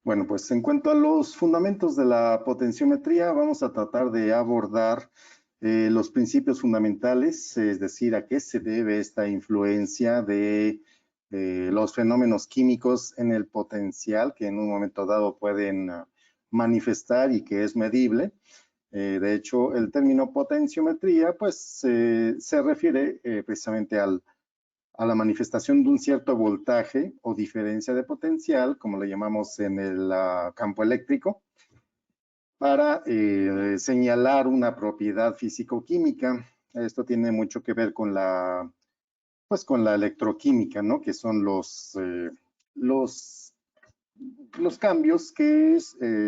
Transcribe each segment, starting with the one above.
Bueno, pues en cuanto a los fundamentos de la potenciometría, vamos a tratar de abordar los principios fundamentales, es decir, a qué se debe esta influencia de los fenómenos químicos en el potencial que en un momento dado pueden manifestar y que es medible. De hecho, el término potenciometría, pues, se refiere precisamente a la manifestación de un cierto voltaje o diferencia de potencial, como le llamamos en el campo eléctrico, para señalar una propiedad físico-química. Esto tiene mucho que ver con pues con la electroquímica, ¿no? Que son los cambios que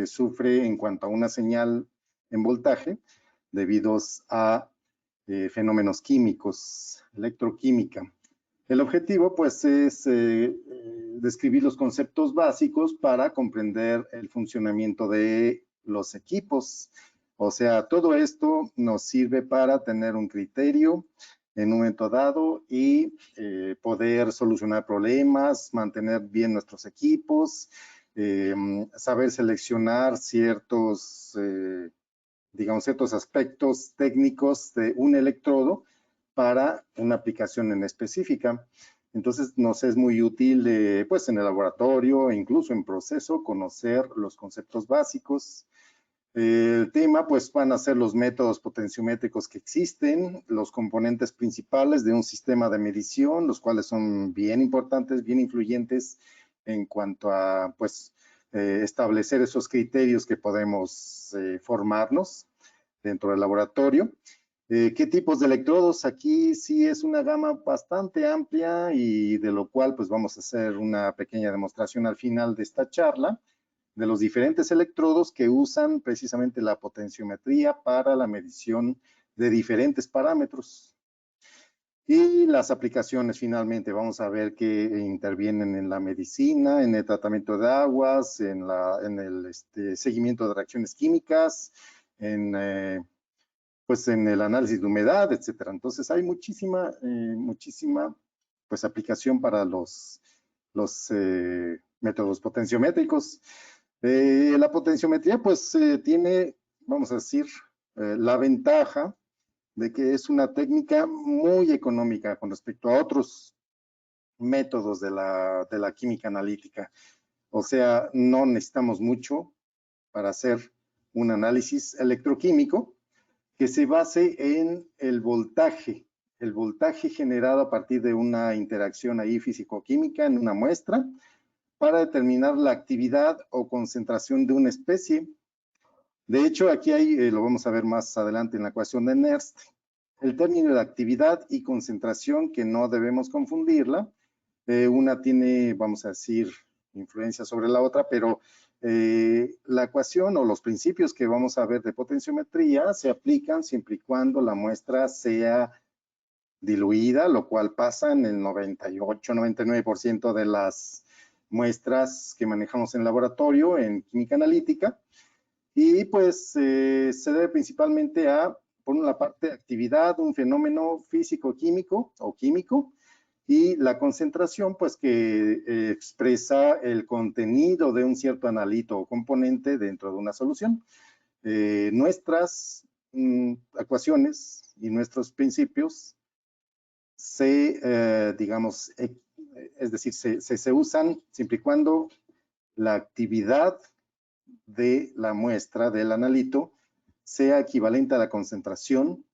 sufre en cuanto a una señal en voltaje debido a fenómenos químicos, electroquímica. El objetivo, pues, es describir los conceptos básicos para comprender el funcionamiento de los equipos. O sea, todo esto nos sirve para tener un criterio en un momento dado y poder solucionar problemas, mantener bien nuestros equipos, saber seleccionar digamos, ciertos aspectos técnicos de un electrodo para una aplicación en específica. Entonces, nos es muy útil, pues, en el laboratorio e incluso en proceso, conocer los conceptos básicos. El tema, pues, van a ser los métodos potenciométricos que existen, los componentes principales de un sistema de medición, los cuales son bien importantes, bien influyentes en cuanto a, pues, establecer esos criterios que podemos formarnos dentro del laboratorio. ¿Qué tipos de electrodos? Aquí sí es una gama bastante amplia y de lo cual pues vamos a hacer una pequeña demostración al final de esta charla de los diferentes electrodos que usan precisamente la potenciometría para la medición de diferentes parámetros. Y las aplicaciones finalmente, vamos a ver que intervienen en la medicina, en el tratamiento de aguas, en el seguimiento de reacciones químicas, pues en el análisis de humedad, etcétera. Entonces hay muchísima pues aplicación para los métodos potenciométricos. La potenciometría pues tiene, vamos a decir, la ventaja de que es una técnica muy económica con respecto a otros métodos de la química analítica. O sea, no necesitamos mucho para hacer un análisis electroquímico que se base en el voltaje generado a partir de una interacción ahí físico-química en una muestra para determinar la actividad o concentración de una especie. De hecho, aquí lo vamos a ver más adelante en la ecuación de Nernst, el término de actividad y concentración, que no debemos confundirla. Una tiene, vamos a decir, influencia sobre la otra, pero la ecuación o los principios que vamos a ver de potenciometría se aplican siempre y cuando la muestra sea diluida, lo cual pasa en el 98-99% de las muestras que manejamos en laboratorio en química analítica. Y pues se debe principalmente a, por una parte, actividad, un fenómeno físico-químico o químico, y la concentración, pues que expresa el contenido de un cierto analito o componente dentro de una solución. Nuestras ecuaciones y nuestros principios digamos, es decir, se usan siempre y cuando la actividad de la muestra del analito sea equivalente a la concentración,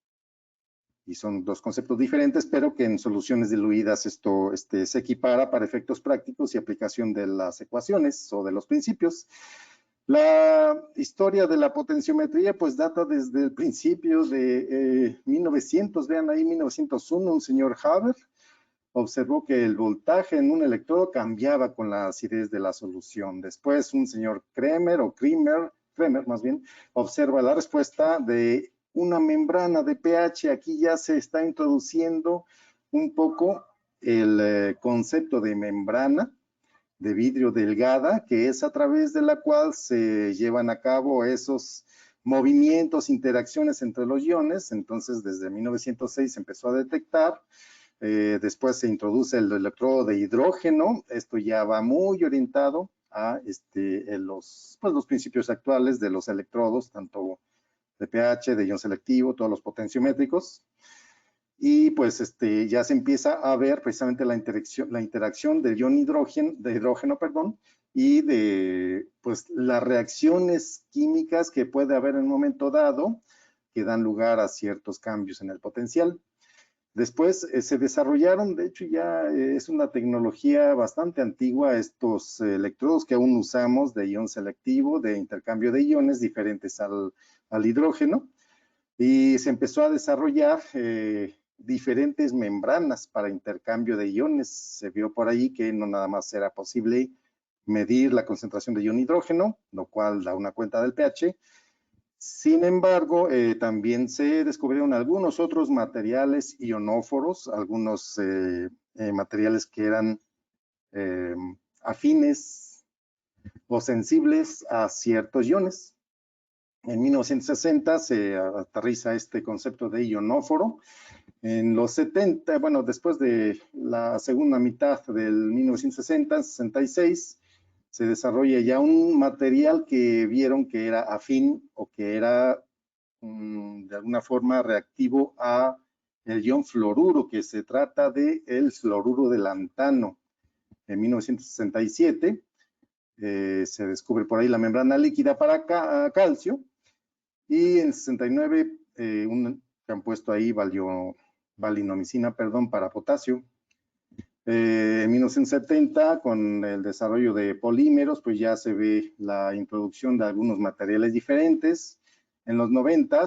y son dos conceptos diferentes, pero que en soluciones diluidas esto se equipara para efectos prácticos y aplicación de las ecuaciones o de los principios. La historia de la potenciometría pues data desde el principio de 1900, vean ahí 1901, un señor Haber observó que el voltaje en un electrodo cambiaba con la acidez de la solución. Después un señor Kremer más bien, observa la respuesta de una membrana de pH. Aquí ya se está introduciendo un poco el concepto de membrana de vidrio delgada, que es a través de la cual se llevan a cabo esos movimientos, interacciones entre los iones. Entonces, desde 1906 se empezó a detectar. Después se introduce el electrodo de hidrógeno. Esto ya va muy orientado a los principios actuales de los electrodos, tanto de pH, de ion selectivo, todos los potenciométricos. Y pues ya se empieza a ver precisamente la interacción del ion hidrógeno, y de pues las reacciones químicas que puede haber en un momento dado que dan lugar a ciertos cambios en el potencial. Después se desarrollaron, de hecho ya es una tecnología bastante antigua, estos electrodos que aún usamos de ion selectivo, de intercambio de iones diferentes al hidrógeno, y se empezó a desarrollar diferentes membranas para intercambio de iones. Se vio por ahí que no nada más era posible medir la concentración de ion hidrógeno, lo cual da una cuenta del pH. Sin embargo, también se descubrieron algunos otros materiales ionóforos, algunos materiales que eran afines o sensibles a ciertos iones. En 1960 se aterriza este concepto de ionóforo. En los 70, bueno, después de la segunda mitad del 1960, 66, se desarrolla ya un material que vieron que era afín o que era de alguna forma reactivo a el ion fluoruro, que se trata de el fluoruro de lantano. En 1967 se descubre por ahí la membrana líquida para calcio, y en 69 un que han puesto ahí valinomicina, para potasio. En 1970, con el desarrollo de polímeros, pues ya se ve la introducción de algunos materiales diferentes. En los 90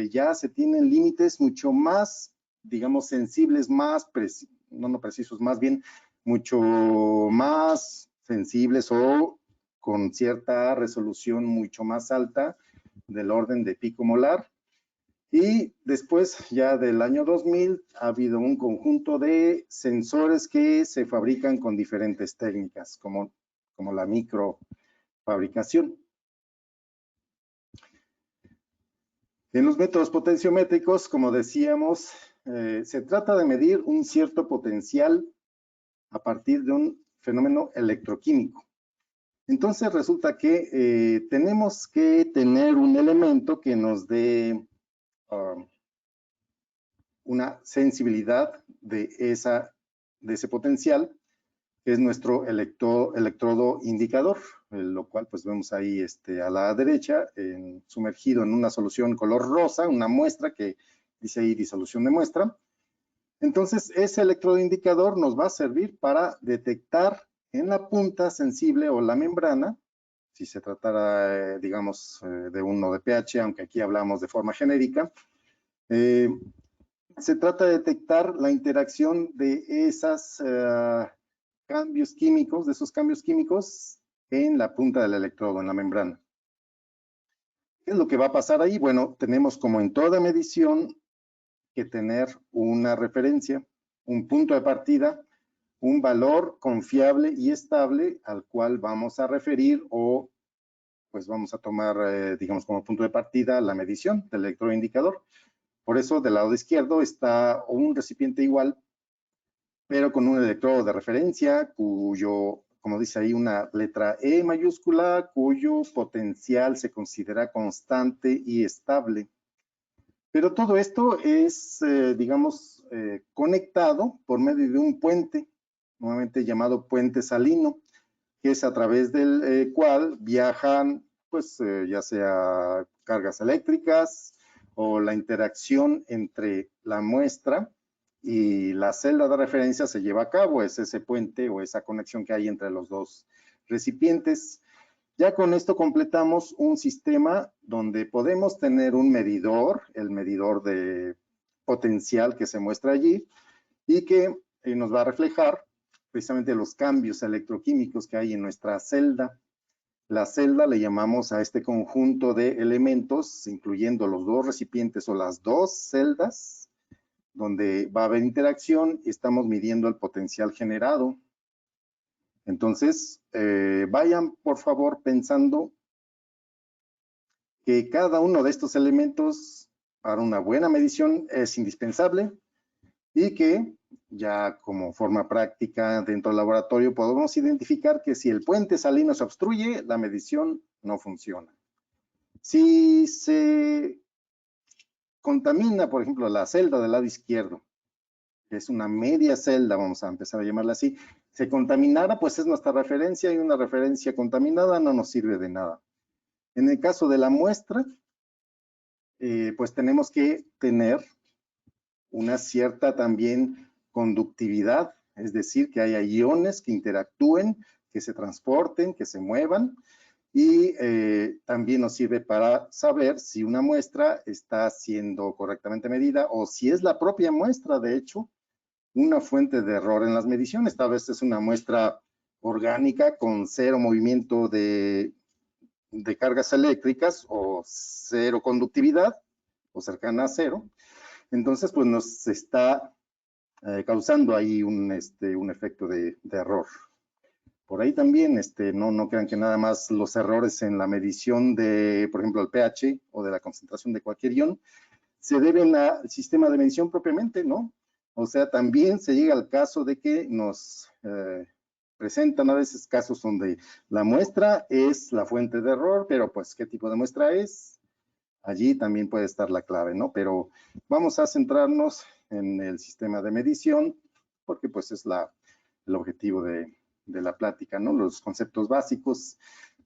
ya se tienen límites mucho más, digamos, sensibles, más no precisos, más bien mucho más sensibles o con cierta resolución mucho más alta, del orden de picomolar. Y después, ya del año 2000, ha habido un conjunto de sensores que se fabrican con diferentes técnicas, como la microfabricación. En los métodos potenciométricos, como decíamos, se trata de medir un cierto potencial a partir de un fenómeno electroquímico. Entonces resulta que tenemos que tener un elemento que nos dé una sensibilidad de ese potencial, que es nuestro electrodo indicador, lo cual pues vemos ahí a la derecha, sumergido en una solución color rosa, una muestra que dice ahí disolución de muestra. Entonces ese electrodo indicador nos va a servir para detectar en la punta sensible o la membrana, si se tratara, digamos, de uno de pH, aunque aquí hablamos de forma genérica, se trata de detectar la interacción de esos cambios químicos en la punta del electrodo, en la membrana. ¿Qué es lo que va a pasar ahí? Bueno, tenemos, como en toda medición, que tener una referencia, un punto de partida, un valor confiable y estable al cual vamos a referir, o pues vamos a tomar, digamos, como punto de partida la medición del electrodo indicador. Por eso, del lado izquierdo está un recipiente igual, pero con un electrodo de referencia cuyo, como dice ahí, una letra E mayúscula, cuyo potencial se considera constante y estable. Pero todo esto es, digamos, conectado por medio de un puente, nuevamente llamado puente salino, que es a través del cual viajan, pues, ya sea cargas eléctricas o la interacción entre la muestra y la celda de referencia se lleva a cabo. Es ese puente o esa conexión que hay entre los dos recipientes. Ya con esto completamos un sistema donde podemos tener un medidor, el medidor de potencial que se muestra allí, y que nos va a reflejar precisamente los cambios electroquímicos que hay en nuestra celda. La celda le llamamos a este conjunto de elementos, incluyendo los dos recipientes o las dos celdas, donde va a haber interacción y estamos midiendo el potencial generado. Entonces, vayan por favor pensando que cada uno de estos elementos para una buena medición es indispensable, y que ya como forma práctica dentro del laboratorio, podemos identificar que si el puente salino se obstruye, la medición no funciona. Si se contamina, por ejemplo, la celda del lado izquierdo, que es una media celda, vamos a empezar a llamarla así, se contaminara, pues es nuestra referencia y una referencia contaminada no nos sirve de nada. En el caso de la muestra, pues tenemos que tener una cierta también conductividad, es decir, que haya iones que interactúen, que se transporten, que se muevan, y también nos sirve para saber si una muestra está siendo correctamente medida o si es la propia muestra, de hecho, una fuente de error en las mediciones. Tal vez es una muestra orgánica con cero movimiento de cargas eléctricas o cero conductividad o cercana a cero. Entonces, pues nos está causando ahí un efecto de error. Por ahí también, no crean que nada más los errores en la medición de, por ejemplo, el pH o de la concentración de cualquier ion, se deben al sistema de medición propiamente, ¿no? O sea, también se llega al caso de que nos presentan a veces casos donde la muestra es la fuente de error, pero pues, ¿qué tipo de muestra es? Allí también puede estar la clave, ¿no? Pero vamos a centrarnos en el sistema de medición, porque pues es el objetivo de la plática, ¿no? Los conceptos básicos.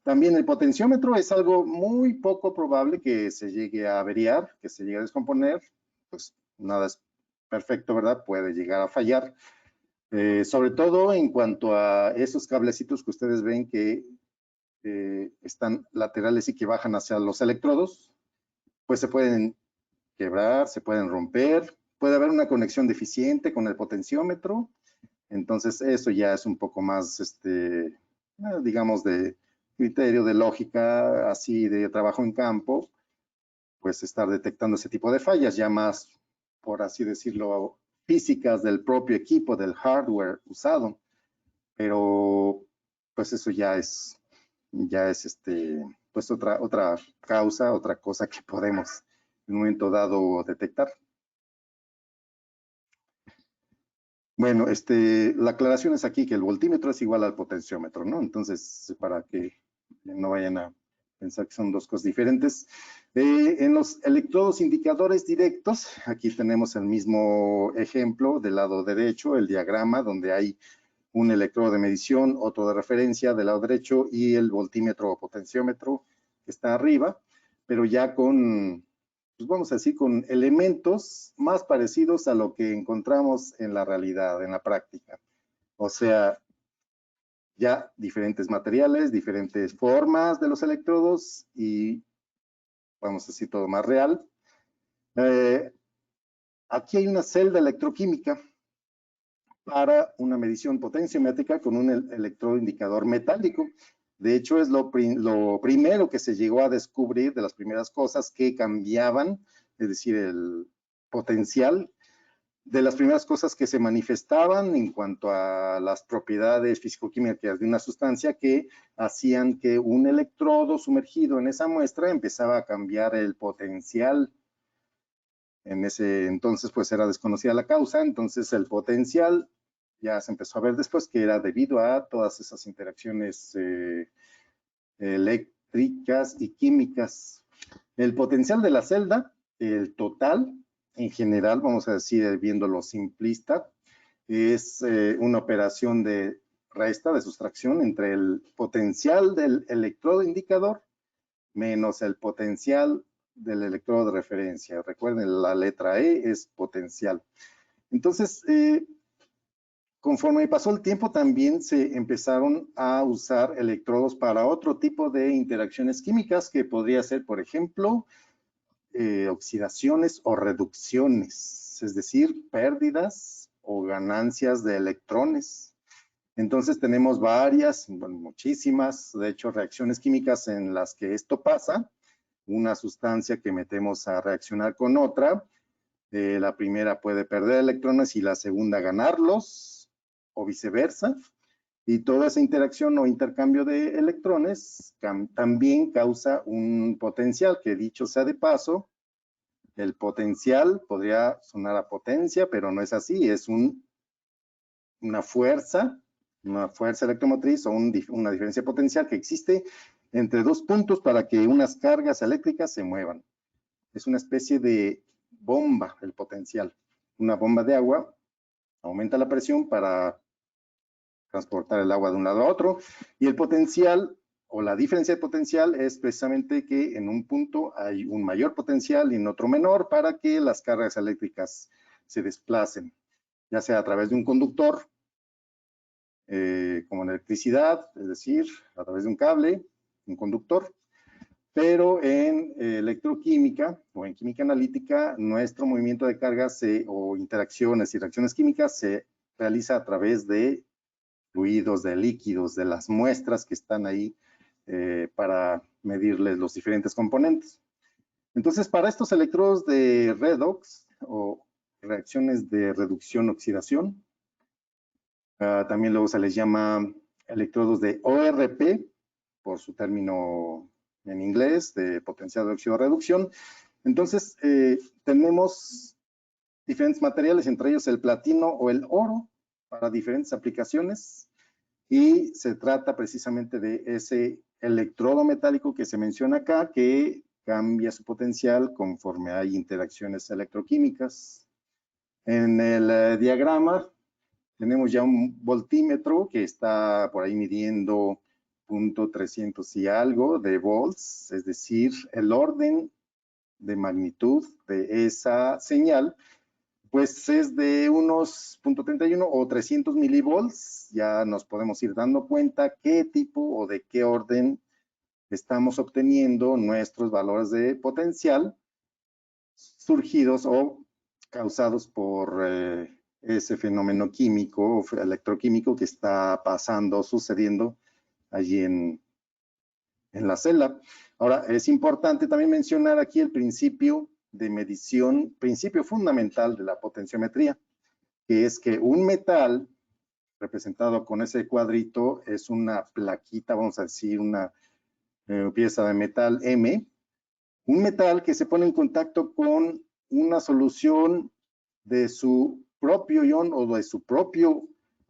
También el potenciómetro es algo muy poco probable que se llegue a averiar, que se llegue a descomponer, pues nada es perfecto, ¿verdad? Puede llegar a fallar, sobre todo en cuanto a esos cablecitos que ustedes ven que están laterales y que bajan hacia los electrodos, pues se pueden quebrar, se pueden romper, puede haber una conexión deficiente con el potenciómetro, entonces eso ya es un poco más, digamos, de criterio, de lógica, así de trabajo en campo, pues estar detectando ese tipo de fallas, ya más, por así decirlo, físicas del propio equipo, del hardware usado, pero pues eso ya es pues otra causa, otra cosa que podemos en un momento dado detectar. Bueno, la aclaración es aquí que el voltímetro es igual al potenciómetro, ¿no? Entonces, para que no vayan a pensar que son dos cosas diferentes. En los electrodos indicadores directos, aquí tenemos el mismo ejemplo del lado derecho, el diagrama donde hay un electrodo de medición, otro de referencia del lado derecho y el voltímetro o potenciómetro que está arriba, pero ya con, pues vamos a decir, con elementos más parecidos a lo que encontramos en la realidad, en la práctica. O sea, ya diferentes materiales, diferentes formas de los electrodos y vamos a decir todo más real. Aquí hay una celda electroquímica para una medición potenciométrica con un electrodo indicador metálico. De hecho, es lo primero que se llegó a descubrir, de las primeras cosas que cambiaban, es decir, el potencial, de las primeras cosas que se manifestaban en cuanto a las propiedades físico-químicas de una sustancia que hacían que un electrodo sumergido en esa muestra empezaba a cambiar el potencial. En ese entonces, pues era desconocida la causa, entonces el potencial ya se empezó a ver después que era debido a todas esas interacciones eléctricas y químicas. El potencial de la celda, el total, en general, vamos a decir, viéndolo simplista, es una operación de resta, de sustracción entre el potencial del electrodo indicador menos el potencial del electrodo de referencia. Recuerden, la letra E es potencial. Entonces, conforme pasó el tiempo, también se empezaron a usar electrodos para otro tipo de interacciones químicas que podría ser, por ejemplo, oxidaciones o reducciones, es decir, pérdidas o ganancias de electrones. Entonces tenemos varias, bueno, muchísimas, de hecho, reacciones químicas en las que esto pasa. Una sustancia que metemos a reaccionar con otra, la primera puede perder electrones y la segunda ganarlos, o viceversa. Y toda esa interacción o intercambio de electrones también causa un potencial, que dicho sea de paso, el potencial podría sonar a potencia, pero no es así, es un una fuerza electromotriz o una diferencia potencial que existe entre dos puntos para que unas cargas eléctricas se muevan. Es una especie de bomba el potencial. Una bomba de agua aumenta la presión para transportar el agua de un lado a otro, y el potencial o la diferencia de potencial es precisamente que en un punto hay un mayor potencial y en otro menor para que las cargas eléctricas se desplacen, ya sea a través de un conductor, como en electricidad, es decir, a través de un cable, un conductor, pero en electroquímica o en química analítica, nuestro movimiento de cargas o interacciones y reacciones químicas se realiza a través de fluidos, de líquidos, de las muestras que están ahí para medirles los diferentes componentes. Entonces, para estos electrodos de redox o reacciones de reducción-oxidación, también luego se les llama electrodos de ORP, por su término en inglés, de potencial de óxido-reducción. Entonces, tenemos diferentes materiales, entre ellos el platino o el oro, para diferentes aplicaciones, y se trata precisamente de ese electrodo metálico que se menciona acá, que cambia su potencial conforme hay interacciones electroquímicas. En el diagrama tenemos ya un voltímetro que está por ahí midiendo 0.300 y algo de volts, es decir, el orden de magnitud de esa señal, pues es de unos 0.31 o 300 milivolts. Ya nos podemos ir dando cuenta qué tipo o de qué orden estamos obteniendo nuestros valores de potencial surgidos o causados por ese fenómeno químico o electroquímico que está pasando, sucediendo allí en la celda. Ahora, es importante también mencionar aquí el principio de medición, principio fundamental de la potenciometría, que es que un metal representado con ese cuadrito es una plaquita, vamos a decir, una pieza de metal M, un metal que se pone en contacto con una solución de su propio ion o de su propio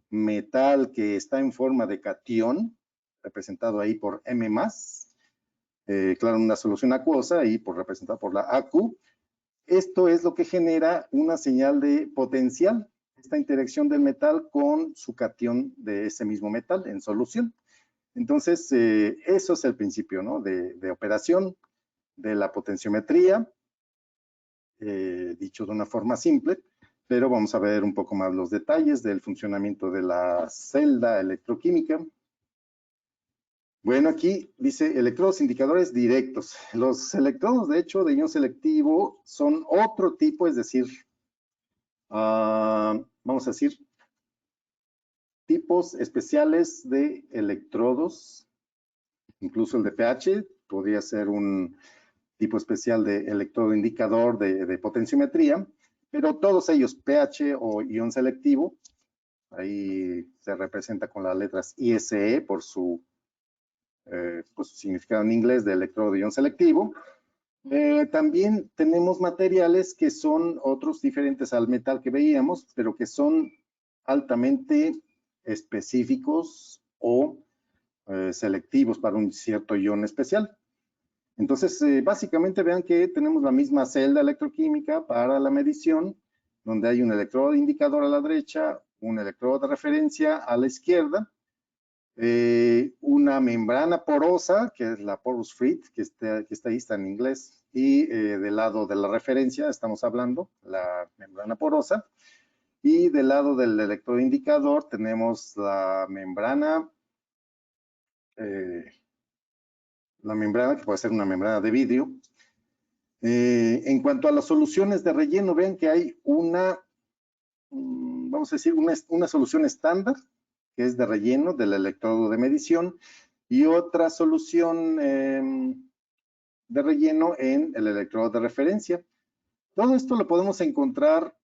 metal que está en forma de catión, representado ahí por M+, claro, una solución acuosa y representada por la AQ. Esto es lo que genera una señal de potencial, esta interacción del metal con su catión de ese mismo metal en solución. Entonces, eso es el principio, ¿no?, de operación de la potenciometría, dicho de una forma simple, pero vamos a ver un poco más los detalles del funcionamiento de la celda electroquímica. Bueno, aquí dice electrodos indicadores directos. Los electrodos, de hecho, de ion selectivo son otro tipo, es decir, vamos a decir, tipos especiales de electrodos. Incluso el de pH podría ser un tipo especial de electrodo indicador de potenciometría, pero todos ellos, pH o ion selectivo, ahí se representa con las letras ISE por su pues, significado en inglés de electrodo de ion selectivo. También tenemos materiales que son otros diferentes al metal que veíamos, pero que son altamente específicos o selectivos para un cierto ion especial. Entonces, básicamente vean que tenemos la misma celda electroquímica para la medición, donde hay un electrodo indicador a la derecha, un electrodo de referencia a la izquierda, una membrana porosa, que es la porous frit, que está ahí, está en inglés, y del lado de la referencia estamos hablando, la membrana porosa, y del lado del electrodo indicador tenemos la membrana que puede ser una membrana de vidrio. En cuanto a las soluciones de relleno, ven que hay vamos a decir, una solución estándar, que es de relleno del electrodo de medición, y otra solución de relleno en el electrodo de referencia. Todo esto lo podemos encontrar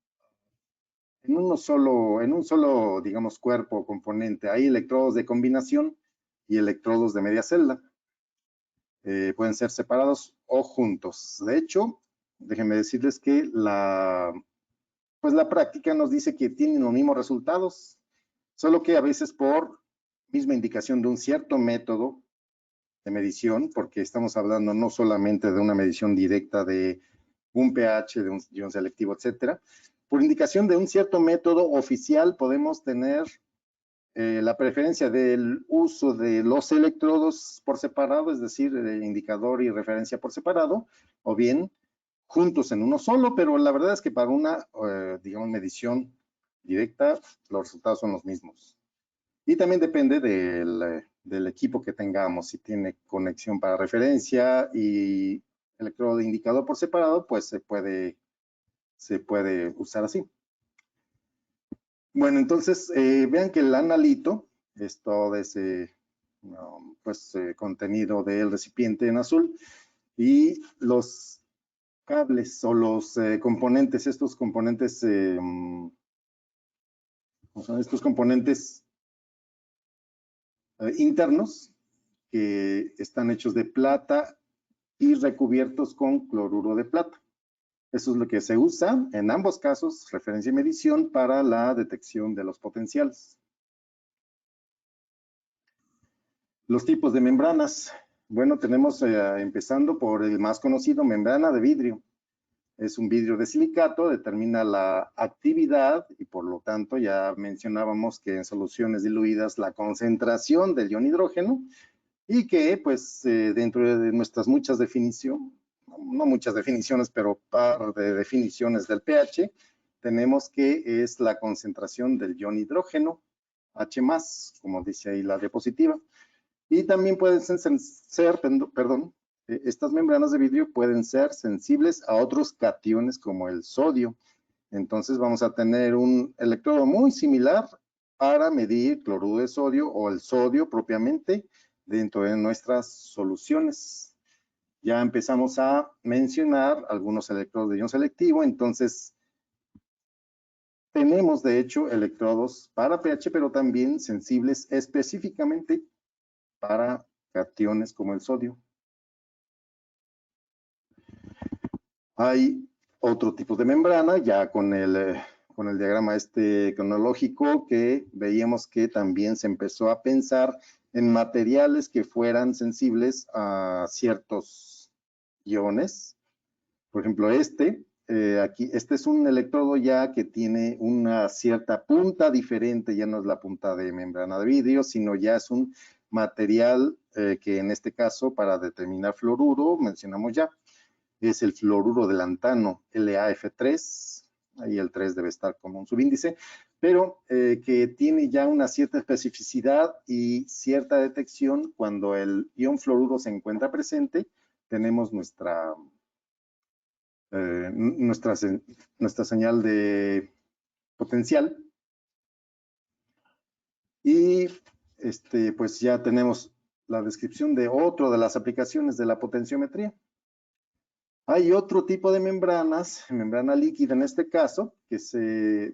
en un solo, digamos, cuerpo o componente. Hay electrodos de combinación y electrodos de media celda. Pueden ser separados o juntos. De hecho, déjenme decirles que la práctica nos dice que tienen los mismos resultados. Solo que a veces por misma indicación de un cierto método de medición, porque estamos hablando no solamente de una medición directa de un pH, de un ion selectivo, etcétera. Por indicación de un cierto método oficial podemos tener la preferencia del uso de los electrodos por separado, es decir, el indicador y referencia por separado, o bien juntos en uno solo, pero la verdad es que para una, digamos, medición directa, los resultados son los mismos. Y también depende del equipo que tengamos. Si tiene conexión para referencia y electrodo de indicador por separado, pues se puede usar así. Bueno, entonces vean que el analito es todo ese contenido del recipiente en azul y los cables o los componentes, estos componentes, internos que están hechos de plata y recubiertos con cloruro de plata. Eso es lo que se usa en ambos casos, referencia y medición, para la detección de los potenciales. Los tipos de membranas. Bueno, tenemos empezando por el más conocido, membrana de vidrio. Es un vidrio de silicato, determina la actividad y por lo tanto ya mencionábamos que en soluciones diluidas la concentración del ion hidrógeno y que pues dentro de nuestras muchas definiciones, no muchas definiciones, pero par de definiciones del pH, tenemos que es la concentración del ion hidrógeno, H+, como dice ahí la diapositiva. Y también pueden ser, estas membranas de vidrio pueden ser sensibles a otros cationes como el sodio. Entonces vamos a tener un electrodo muy similar para medir cloruro de sodio o el sodio propiamente dentro de nuestras soluciones. Ya empezamos a mencionar algunos electrodos de ion selectivo, entonces tenemos de hecho electrodos para pH, pero también sensibles específicamente para cationes como el sodio. Hay otro tipo de membrana, ya con el diagrama cronológico, que veíamos que también se empezó a pensar en materiales que fueran sensibles a ciertos iones. Por ejemplo, este es un electrodo ya que tiene una cierta punta diferente, ya no es la punta de membrana de vidrio, sino ya es un material que en este caso para determinar fluoruro, mencionamos ya, es el fluoruro de lantano, LaF3, ahí el 3 debe estar como un subíndice, pero que tiene ya una cierta especificidad y cierta detección cuando el ion fluoruro se encuentra presente, tenemos nuestra señal de potencial y pues ya tenemos la descripción de otra de las aplicaciones de la potenciometría. Hay otro tipo de membranas, membrana líquida en este caso, que se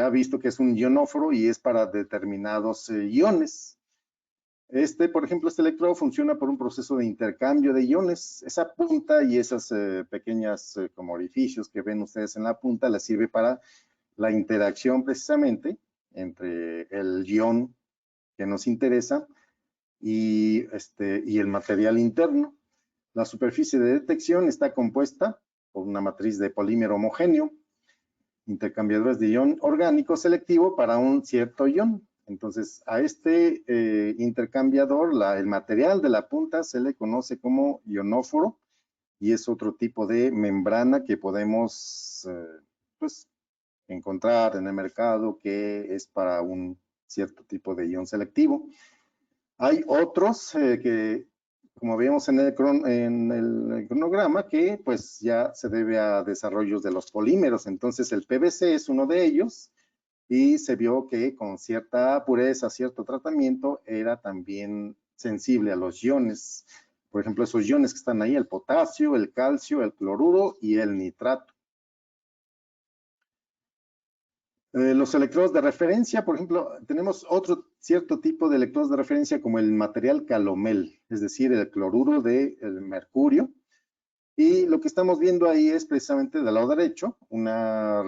ha visto que es un ionóforo y es para determinados iones. Por ejemplo, este electrodo funciona por un proceso de intercambio de iones. Esa punta y esas pequeñas como orificios que ven ustedes en la punta les sirve para la interacción precisamente entre el ion que nos interesa y el material interno. La superficie de detección está compuesta por una matriz de polímero homogéneo, intercambiadores de ion orgánico selectivo para un cierto ion. Entonces, a este intercambiador, el material de la punta se le conoce como ionóforo y es otro tipo de membrana que podemos encontrar en el mercado que es para un cierto tipo de ion selectivo. Hay otros que, como vemos en el cronograma, que pues ya se debe a desarrollos de los polímeros. Entonces el PVC es uno de ellos y se vio que con cierta pureza, cierto tratamiento, era también sensible a los iones. Por ejemplo, esos iones que están ahí, el potasio, el calcio, el cloruro y el nitrato. Los electrodos de referencia, por ejemplo, tenemos otro cierto tipo de electrodos de referencia como el material calomel, es decir, el cloruro de mercurio. Y lo que estamos viendo ahí es precisamente del lado derecho, una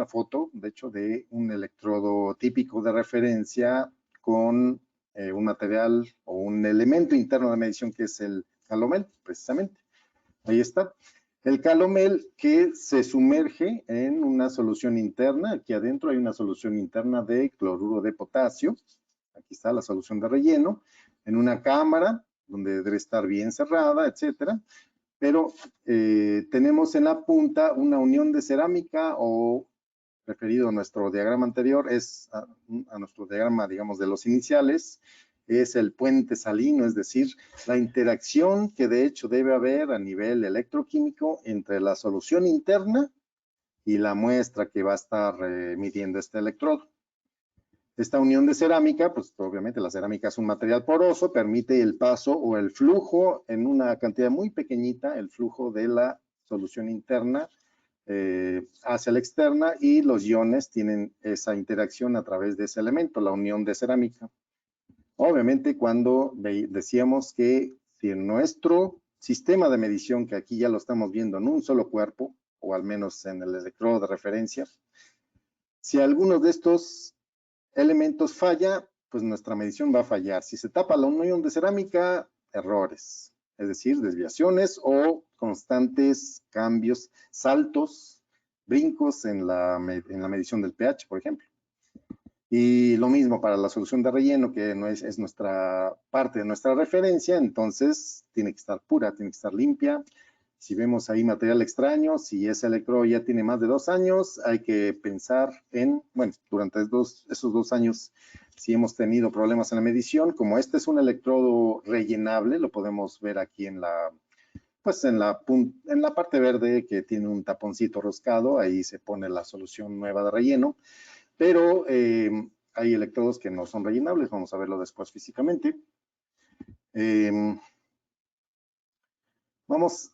foto, de hecho, de un electrodo típico de referencia con un material o un elemento interno de medición que es el calomel, precisamente. Ahí está. El calomel que se sumerge en una solución interna. Aquí adentro hay una solución interna de cloruro de potasio. Aquí está la solución de relleno. En una cámara donde debe estar bien cerrada, etcétera. Pero tenemos en la punta una unión de cerámica o, referido a nuestro diagrama anterior, es a nuestro diagrama, digamos, de los iniciales, es el puente salino, es decir, la interacción que de hecho debe haber a nivel electroquímico entre la solución interna y la muestra que va a estar midiendo este electrodo. Esta unión de cerámica, pues obviamente la cerámica es un material poroso, permite el paso o el flujo en una cantidad muy pequeñita, el flujo de la solución interna hacia la externa, y los iones tienen esa interacción a través de ese elemento, la unión de cerámica. Obviamente cuando decíamos que si en nuestro sistema de medición, que aquí ya lo estamos viendo en un solo cuerpo, o al menos en el electrodo de referencia, si algunos de estos elementos falla, pues nuestra medición va a fallar. Si se tapa la unión de cerámica, errores, es decir, desviaciones o constantes cambios, saltos, brincos en la medición del pH, por ejemplo. Y lo mismo para la solución de relleno, que no es nuestra parte de nuestra referencia, entonces tiene que estar pura, tiene que estar limpia. Si vemos ahí material extraño, si ese electrodo ya tiene más de 2 años, hay que pensar en, bueno, durante esos 2 años, si hemos tenido problemas en la medición, como este es un electrodo rellenable, lo podemos ver aquí en la, pues en la parte verde que tiene un taponcito roscado, ahí se pone la solución nueva de relleno, pero hay electrodos que no son rellenables, vamos a verlo después físicamente. Vamos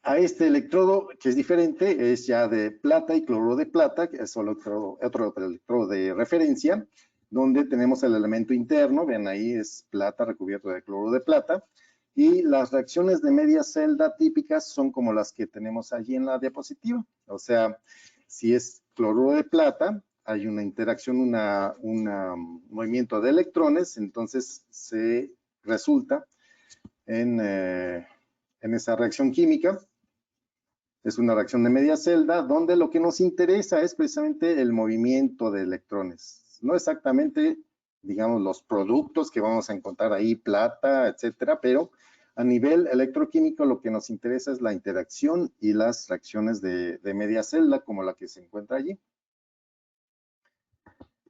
a este electrodo que es diferente, es ya de plata y cloruro de plata, que es otro electrodo de referencia, donde tenemos el elemento interno, vean ahí es plata recubierto de cloruro de plata, y las reacciones de media celda típicas son como las que tenemos allí en la diapositiva. O sea, si es cloruro de plata, hay una interacción, un movimiento de electrones, entonces se resulta en esa reacción química. Es una reacción de media celda donde lo que nos interesa es precisamente el movimiento de electrones. No exactamente, digamos, los productos que vamos a encontrar ahí, plata, etcétera, pero a nivel electroquímico lo que nos interesa es la interacción y las reacciones de media celda, como la que se encuentra allí.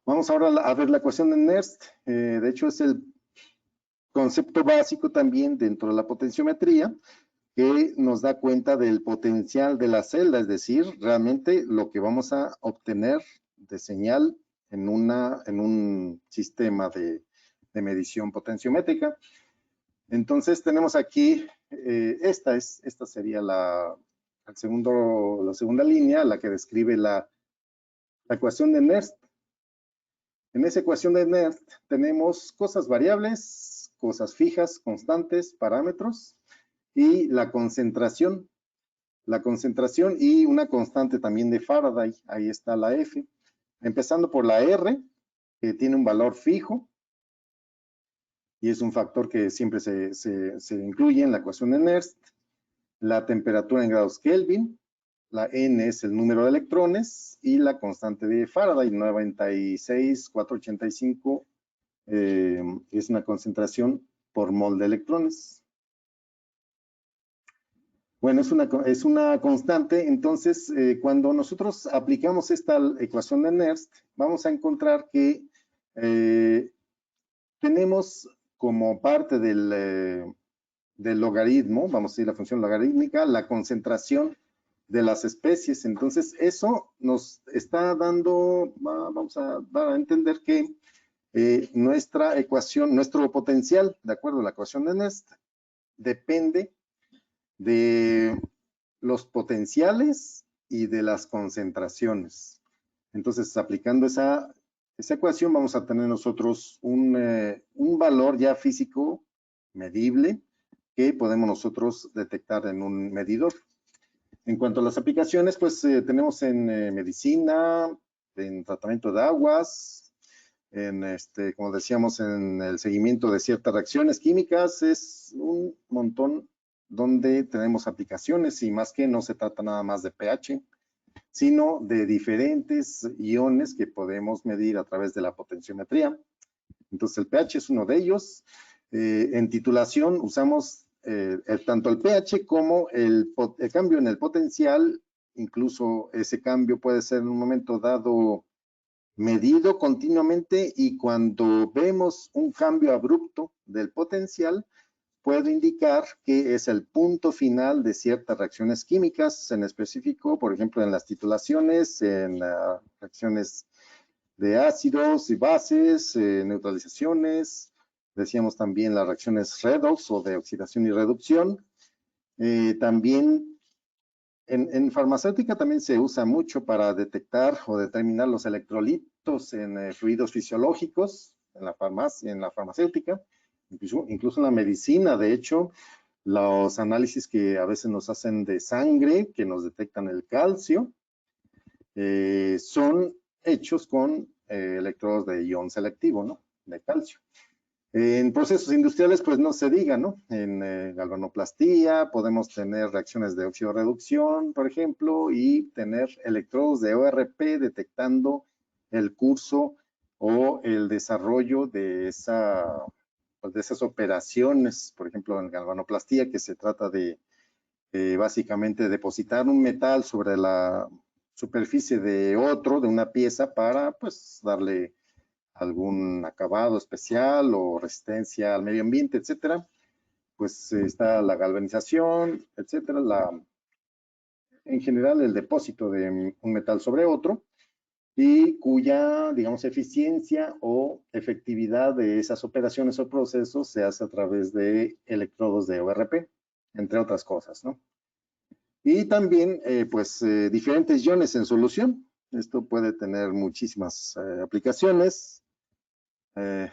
Vamos ahora a ver la ecuación de Nernst. De hecho, es el concepto básico también dentro de la potenciometría, que nos da cuenta del potencial de la celda, es decir, realmente lo que vamos a obtener de señal en un sistema de medición potenciométrica. Entonces tenemos aquí, esta sería la segunda línea, la que describe la ecuación de Nernst. En esa ecuación de Nernst tenemos cosas variables, cosas fijas, constantes, parámetros, y la concentración y una constante también de Faraday, ahí está la F. Empezando por la R, que tiene un valor fijo, y es un factor que siempre se incluye en la ecuación de Nernst. La temperatura en grados Kelvin, la N es el número de electrones, y la constante de Faraday, 96,485, es una concentración por mol de electrones. Bueno, es una constante, entonces cuando nosotros aplicamos esta ecuación de Nernst, vamos a encontrar que tenemos como parte del logaritmo, vamos a decir la función logarítmica, la concentración de las especies. Entonces eso nos está dando, vamos a dar a entender que nuestra ecuación, nuestro potencial, de acuerdo a la ecuación de Nernst, depende de los potenciales y de las concentraciones. Entonces, aplicando esa ecuación, vamos a tener nosotros un valor ya físico medible que podemos nosotros detectar en un medidor. En cuanto a las aplicaciones, pues tenemos en medicina, en tratamiento de aguas, en como decíamos, en el seguimiento de ciertas reacciones químicas. Es un montón donde tenemos aplicaciones, y más que no se trata nada más de pH, sino de diferentes iones que podemos medir a través de la potenciometría. Entonces el pH es uno de ellos. En titulación usamos tanto el pH como el cambio en el potencial. Incluso ese cambio puede ser en un momento dado medido continuamente, y cuando vemos un cambio abrupto del potencial, puede indicar que es el punto final de ciertas reacciones químicas en específico, por ejemplo, en las titulaciones, en reacciones de ácidos y bases, neutralizaciones. Decíamos también las reacciones redox o de oxidación y reducción. También en farmacéutica también se usa mucho para detectar o determinar los electrolitos en fluidos fisiológicos en la farmacéutica, incluso en la medicina. De hecho, los análisis que a veces nos hacen de sangre, que nos detectan el calcio, son hechos con electrodos de ion selectivo, ¿no? De calcio. En procesos industriales, pues no se diga, ¿no? En galvanoplastía podemos tener reacciones de óxido-reducción, por ejemplo, y tener electrodos de ORP detectando el curso o el desarrollo de esas operaciones. Por ejemplo, en galvanoplastía, que se trata de básicamente depositar un metal sobre la superficie de una pieza, para pues darle algún acabado especial o resistencia al medio ambiente, etcétera. Pues está la galvanización, etcétera, en general el depósito de un metal sobre otro, y cuya, digamos, eficiencia o efectividad de esas operaciones o procesos se hace a través de electrodos de ORP, entre otras cosas, ¿no? Y también, diferentes iones en solución. Esto puede tener muchísimas aplicaciones. En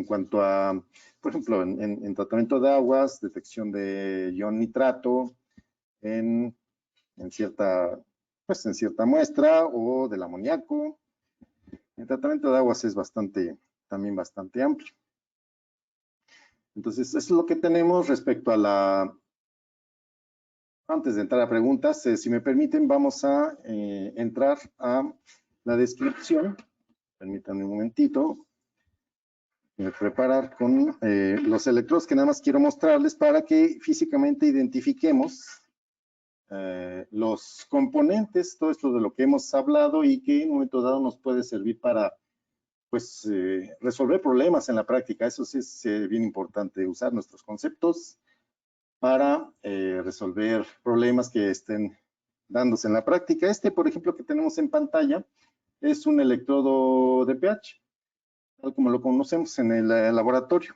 cuanto a, por ejemplo, en tratamiento de aguas, detección de ion nitrato en cierta muestra, o del amoníaco. El tratamiento de aguas es también bastante amplio. Entonces, eso es lo que tenemos respecto a antes de entrar a preguntas, si me permiten, vamos a entrar a la descripción. Permítanme un momentito. Preparar con los electrodos, que nada más quiero mostrarles para que físicamente identifiquemos los componentes, todo esto de lo que hemos hablado, y que en un momento dado nos puede servir para pues resolver problemas en la práctica. Eso sí es bien importante, usar nuestros conceptos para resolver problemas que estén dándose en la práctica. Por ejemplo, que tenemos en pantalla, es un electrodo de pH, tal como lo conocemos en el laboratorio.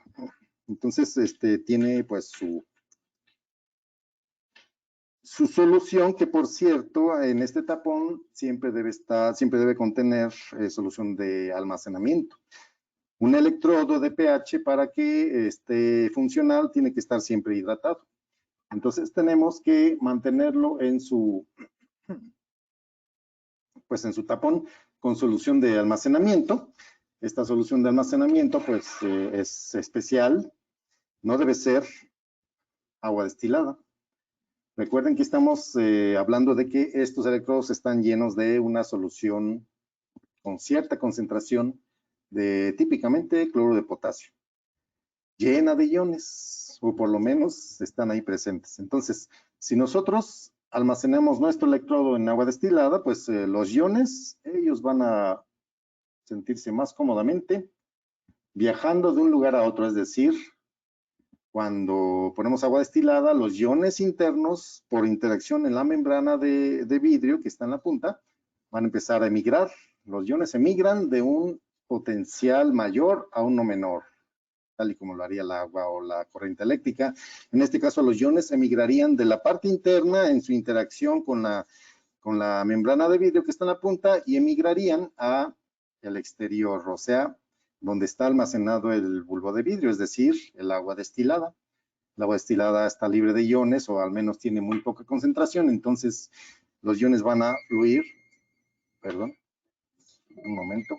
Entonces, tiene pues su solución, que por cierto, en este tapón siempre debe contener solución de almacenamiento. Un electrodo de pH, para que esté funcional, tiene que estar siempre hidratado. Entonces tenemos que mantenerlo en su tapón con solución de almacenamiento. Esta solución de almacenamiento pues es especial, no debe ser agua destilada. Recuerden que estamos hablando de que estos electrodos están llenos de una solución con cierta concentración de típicamente cloruro de potasio, llena de iones, o por lo menos están ahí presentes. Entonces, si nosotros almacenamos nuestro electrodo en agua destilada, pues los iones, ellos van a sentirse más cómodamente viajando de un lugar a otro. Es decir, cuando ponemos agua destilada, los iones internos, por interacción en la membrana de vidrio que está en la punta, van a empezar a emigrar. Los iones emigran de un potencial mayor a uno menor, tal y como lo haría el agua o la corriente eléctrica. En este caso, los iones emigrarían de la parte interna en su interacción con la membrana de vidrio que está en la punta, y emigrarían al exterior, o sea, donde está almacenado el bulbo de vidrio, es decir, el agua destilada. El agua destilada está libre de iones o al menos tiene muy poca concentración, entonces los iones van a fluir, perdón, un momento.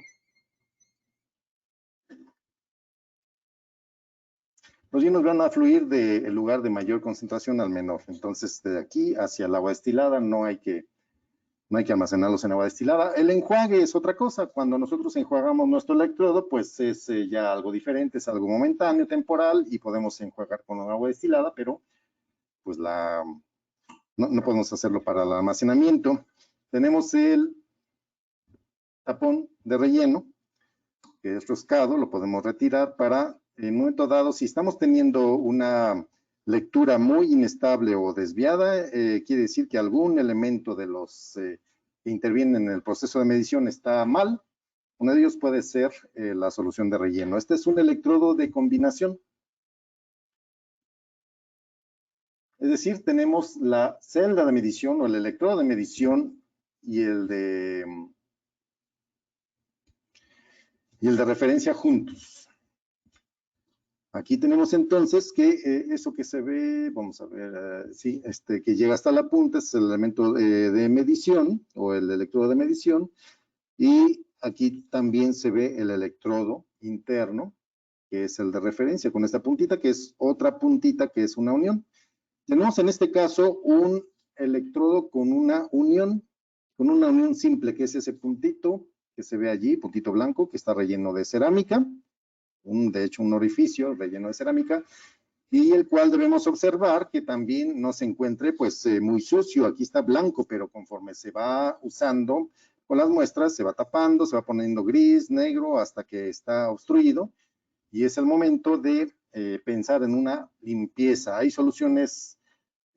Los iones van a fluir del lugar de mayor concentración al menor. Entonces, de aquí hacia el agua destilada no hay que almacenarlos en agua destilada. El enjuague es otra cosa. Cuando nosotros enjuagamos nuestro electrodo, pues es ya algo diferente, es algo momentáneo, temporal, y podemos enjuagar con agua destilada, pero pues no podemos hacerlo para el almacenamiento. Tenemos el tapón de relleno, que es roscado, lo podemos retirar para, en un momento dado, si estamos teniendo una lectura muy inestable o desviada, quiere decir que algún elemento de los que intervienen en el proceso de medición está mal. Uno de ellos puede ser la solución de relleno. Este es un electrodo de combinación. Es decir, tenemos la celda de medición o el electrodo de medición y el de referencia juntos. Aquí tenemos entonces que eso que se ve, vamos a ver, sí, que llega hasta la punta es el elemento de medición o el electrodo de medición, y aquí también se ve el electrodo interno, que es el de referencia, con esta puntita, que es otra puntita que es una unión. Tenemos en este caso un electrodo con una unión simple, que es ese puntito que se ve allí, puntito blanco, que está relleno de cerámica, de hecho un orificio relleno de cerámica, y el cual debemos observar que también no se encuentre pues muy sucio. Aquí está blanco, pero conforme se va usando con las muestras, se va tapando, se va poniendo gris, negro, hasta que está obstruido, y es el momento de pensar en una limpieza. Hay soluciones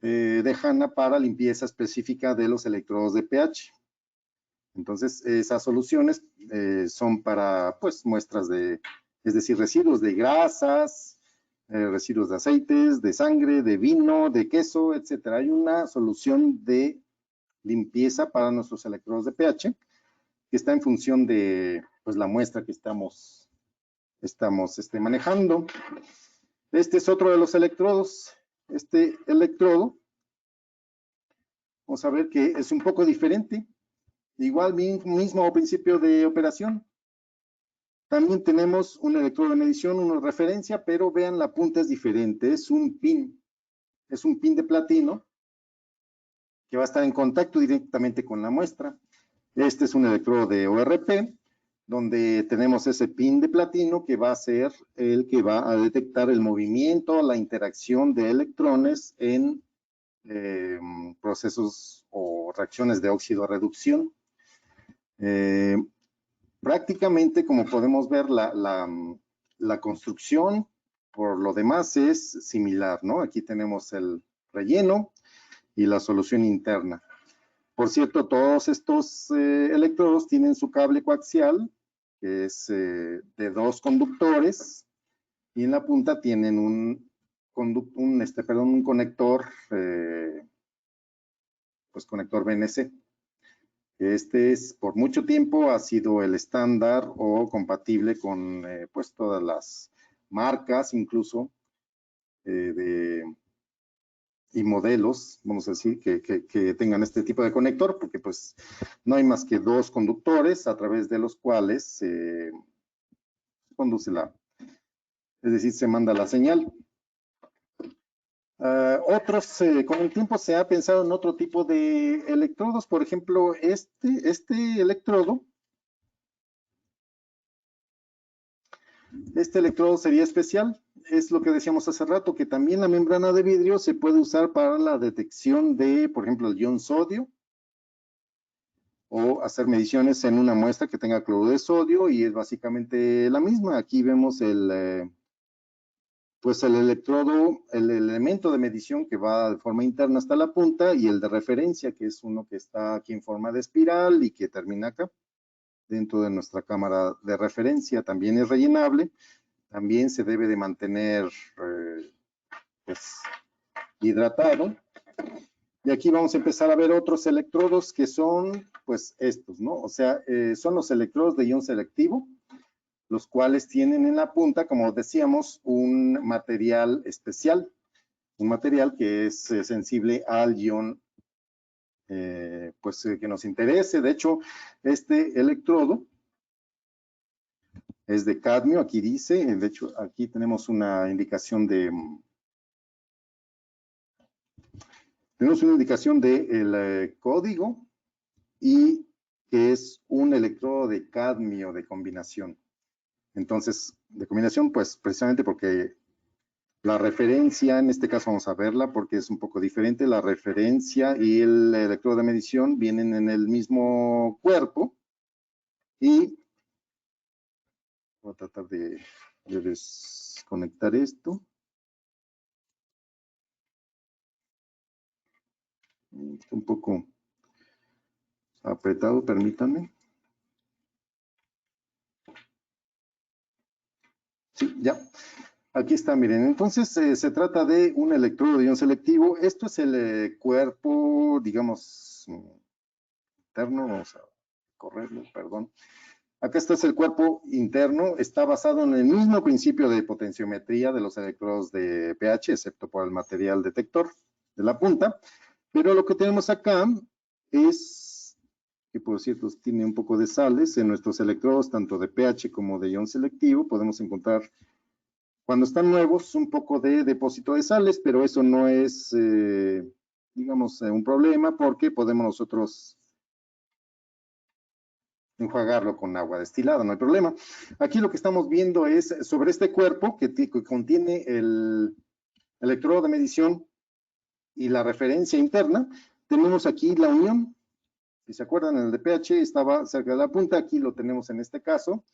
de HANA para limpieza específica de los electrodos de pH. Entonces, esas soluciones son para pues muestras es decir, residuos de grasas, residuos de aceites, de sangre, de vino, de queso, etcétera. Hay una solución de limpieza para nuestros electrodos de pH que está en función de pues la muestra que estamos manejando. Este es otro de los electrodos. Este electrodo, vamos a ver que es un poco diferente. Igual mismo principio de operación. También tenemos un electrodo de medición, una referencia, pero vean, la punta es diferente. Es un pin de platino que va a estar en contacto directamente con la muestra. Este es un electrodo de ORP, donde tenemos ese pin de platino que va a ser el que va a detectar el movimiento, la interacción de electrones en procesos o reacciones de óxido-reducción. Prácticamente, como podemos ver, la construcción por lo demás es similar, ¿no? Aquí tenemos el relleno y la solución interna. Por cierto, todos estos electrodos tienen su cable coaxial, que es de 2 conductores, y en la punta tienen un conector, pues conector BNC. Este es, por mucho tiempo, ha sido el estándar o compatible con pues todas las marcas, incluso y modelos, vamos a decir, que tengan este tipo de conector, porque pues no hay más que 2 conductores a través de los cuales se conduce es decir, se manda la señal. Con el tiempo se ha pensado en otro tipo de electrodos, por ejemplo, este electrodo sería especial. Es lo que decíamos hace rato, que también la membrana de vidrio se puede usar para la detección de, por ejemplo, el ion sodio, o hacer mediciones en una muestra que tenga cloruro de sodio, y es básicamente la misma. Aquí vemos pues el electrodo, el elemento de medición que va de forma interna hasta la punta, y el de referencia, que es uno que está aquí en forma de espiral y que termina acá, dentro de nuestra cámara de referencia. También es rellenable, también se debe de mantener pues, hidratado. Y aquí vamos a empezar a ver otros electrodos que son pues estos, ¿no? O sea, son los electrodos de ion selectivo. los cuales tienen en la punta, como decíamos, un material especial, un material que es sensible al ion que nos interese. De hecho, este electrodo es de cadmio, aquí dice, de hecho, aquí tenemos una indicación del código y que es un electrodo de cadmio de combinación. Entonces, de combinación, pues precisamente porque la referencia, en este caso vamos a verla porque es un poco diferente, la referencia y el electrodo de medición vienen en el mismo cuerpo y voy a tratar de desconectar esto. Está un poco apretado, permítanme. Sí, ya. Aquí está, miren. Entonces, se trata de un electrodo de ion selectivo. Esto es el cuerpo, digamos, interno. Vamos a correrlo, perdón. Acá está es el cuerpo interno. Está basado en el mismo principio de potenciometría de los electrodos de pH, excepto por el material detector de la punta. Pero lo que tenemos acá es que, por cierto, tiene un poco de sales. En nuestros electrodos, tanto de pH como de ion selectivo, podemos encontrar, cuando están nuevos, un poco de depósito de sales, pero eso no es, digamos, un problema porque podemos nosotros enjuagarlo con agua destilada, no hay problema. Aquí lo que estamos viendo es sobre este cuerpo que contiene el electrodo de medición y la referencia interna, tenemos aquí la unión. Si se acuerdan, el de pH estaba cerca de la punta, aquí lo tenemos en este caso,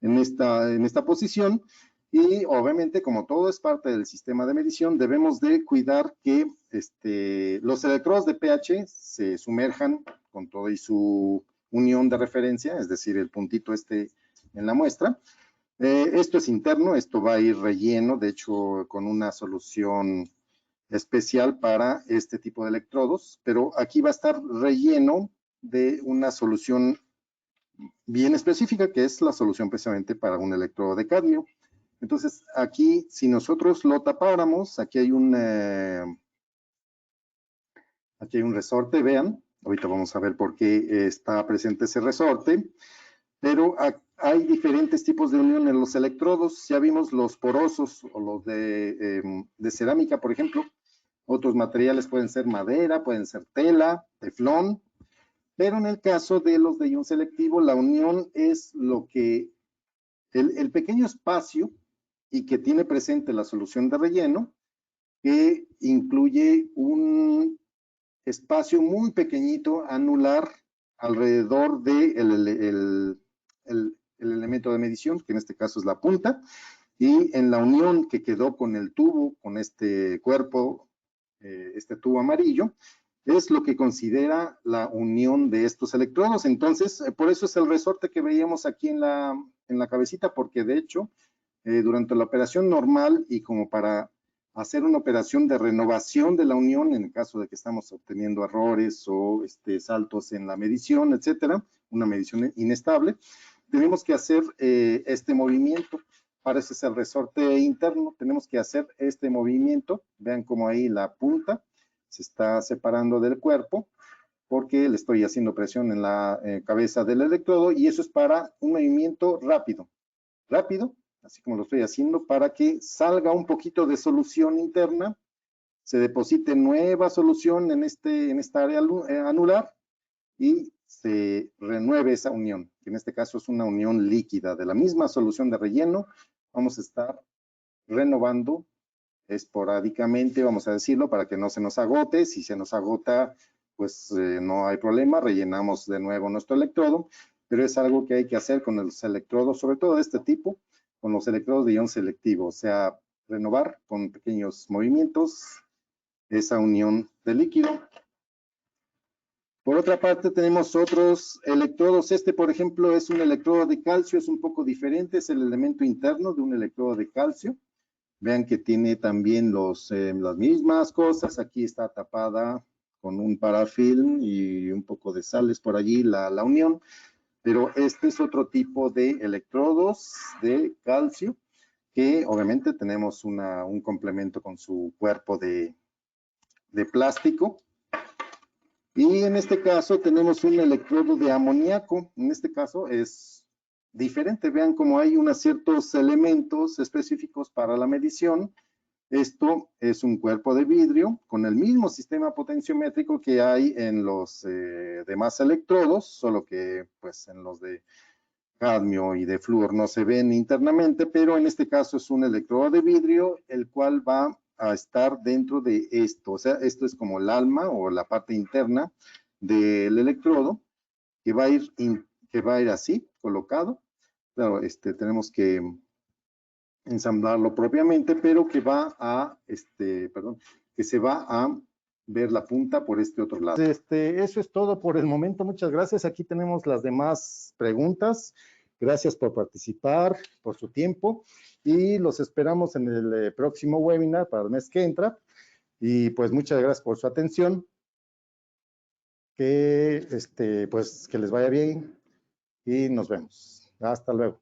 en esta posición, y obviamente como todo es parte del sistema de medición, debemos de cuidar que los electrodos de pH se sumerjan con todo y su unión de referencia, es decir, el puntito en la muestra. Esto es interno, esto va a ir relleno, de hecho, con una solución especial para este tipo de electrodos, pero aquí va a estar relleno de una solución bien específica, que es la solución precisamente para un electrodo de cadmio. Entonces, aquí, si nosotros lo tapáramos, aquí hay un resorte, vean, ahorita vamos a ver por qué está presente ese resorte, pero hay diferentes tipos de unión en los electrodos. Ya vimos los porosos o los de cerámica, por ejemplo. Otros materiales pueden ser madera, pueden ser tela, teflón, pero en el caso de los de ion selectivo, la unión es lo que el pequeño espacio y que tiene presente la solución de relleno, que incluye un espacio muy pequeñito anular alrededor del el elemento de medición, que en este caso es la punta, y en la unión que quedó con el tubo, con este cuerpo, este tubo amarillo, es lo que considera la unión de estos electrodos. Entonces, por eso es el resorte que veíamos aquí en la cabecita, porque de hecho, durante la operación normal y como para hacer una operación de renovación de la unión, en el caso de que estamos obteniendo errores o saltos en la medición, etcétera, una medición inestable, tenemos que hacer este movimiento. Para ese es el resorte interno, tenemos que hacer este movimiento. Vean cómo ahí la punta se está separando del cuerpo porque le estoy haciendo presión en la cabeza del electrodo y eso es para un movimiento rápido, así como lo estoy haciendo, para que salga un poquito de solución interna, se deposite nueva solución en esta área anular y se renueve esa unión, que en este caso es una unión líquida de la misma solución de relleno. Vamos a estar renovando esporádicamente, vamos a decirlo, para que no se nos agote. Si se nos agota, pues no hay problema, rellenamos de nuevo nuestro electrodo, pero es algo que hay que hacer con los electrodos, sobre todo de este tipo, con los electrodos de ion selectivo, o sea, renovar con pequeños movimientos esa unión de líquido. Por otra parte, tenemos otros electrodos. Por ejemplo, es un electrodo de calcio, es un poco diferente, es el elemento interno de un electrodo de calcio. Vean que tiene también las mismas cosas. Aquí está tapada con un parafilm y un poco de sales por allí la unión. pero este es otro tipo de electrodos de calcio que obviamente tenemos un complemento con su cuerpo de plástico. Y en este caso tenemos un electrodo de amoníaco. En este caso es diferente. Vean cómo hay unos ciertos elementos específicos para la medición. Esto es un cuerpo de vidrio con el mismo sistema potenciométrico que hay en los demás electrodos, solo que pues en los de cadmio y de flúor no se ven internamente, pero en este caso es un electrodo de vidrio, el cual va a estar dentro de esto. O sea, esto es como el alma o la parte interna del electrodo que va a ir así, colocado. Claro, tenemos que ensamblarlo propiamente, pero que va a, que se va a ver la punta por este otro lado. Eso es todo por el momento. Muchas gracias. Aquí tenemos las demás preguntas. Gracias por participar, por su tiempo y los esperamos en el próximo webinar para el mes que entra. Y pues muchas gracias por su atención. Que, pues, que les vaya bien y nos vemos. Hasta luego.